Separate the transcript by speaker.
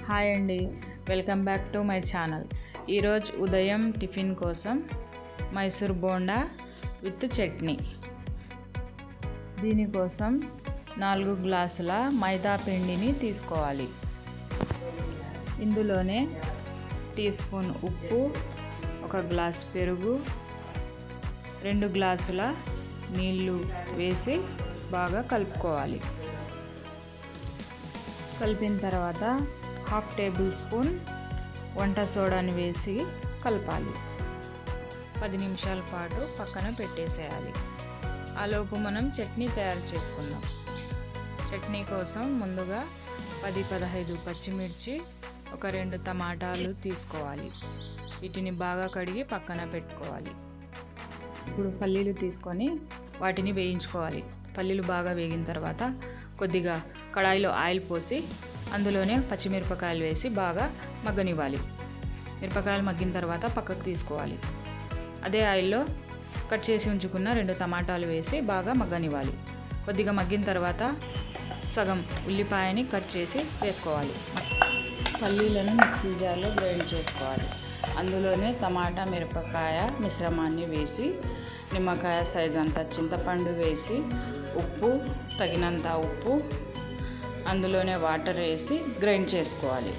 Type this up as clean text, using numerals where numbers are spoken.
Speaker 1: Hi అండి, welcome back to my channel. ఈరోజు ఉదయం టిఫిన్ కోసం మైసూర్ బోండా విత్ చట్నీ. దీనికోసం 4 గ్లాసుల మైదా పిండిని తీసుకోవాలి. ఇందులోనే టీ స్పూన్ ఉప్పు, 1 గ్లాస్ పెరుగు, 2 గ్లాసుల నీళ్ళు వేసి బాగా కలుపుకోవాలి. కలిపిన తర్వాత 1/2 టేబుల్ స్పూన్ వంట సోడాని వేసి కలపాలి. 10 నిమిషాల పాటు పక్కన పెట్టేసేయాలి. ఆలోపు మనం చట్నీ తయారు చేసుకుందాం. చట్నీ కోసం ముందుగా 10-15 పచ్చిమిర్చి, 2 టమాటాలు తీసుకోవాలి. వీటిని బాగా కడిగి పక్కన పెట్టుకోవాలి. ఇప్పుడు పల్లీలు తీసుకొని వాటిని వేయించుకోవాలి. పల్లీలు బాగా వేగిన తర్వాత కొద్దిగా కడాయిలో ఆయిల్ పోసి అందులోనే పచ్చిమిరపకాయలు వేసి బాగా మగ్గనివ్వాలి. మిరపకాయలు మగ్గిన తర్వాత పక్కకు తీసుకోవాలి. అదే ఆయిల్లో కట్ చేసి ఉంచుకున్న 2 టమాటాలు వేసి బాగా మగ్గనివ్వాలి. కొద్దిగా మగ్గిన తర్వాత సగం ఉల్లిపాయని కట్ చేసి వేసుకోవాలి. పల్లీలను మిక్సీ జార్లో గ్రైండ్ చేసుకోవాలి. అందులోనే టమాటా మిరపకాయ మిశ్రమాన్ని వేసి నిమ్మకాయ సైజ్ అంత చింతపండు వేసి ఉప్పు తగినంత ఉప్పు అందులోనే వాటర్ వేసి గ్రైండ్ చేసుకోవాలి.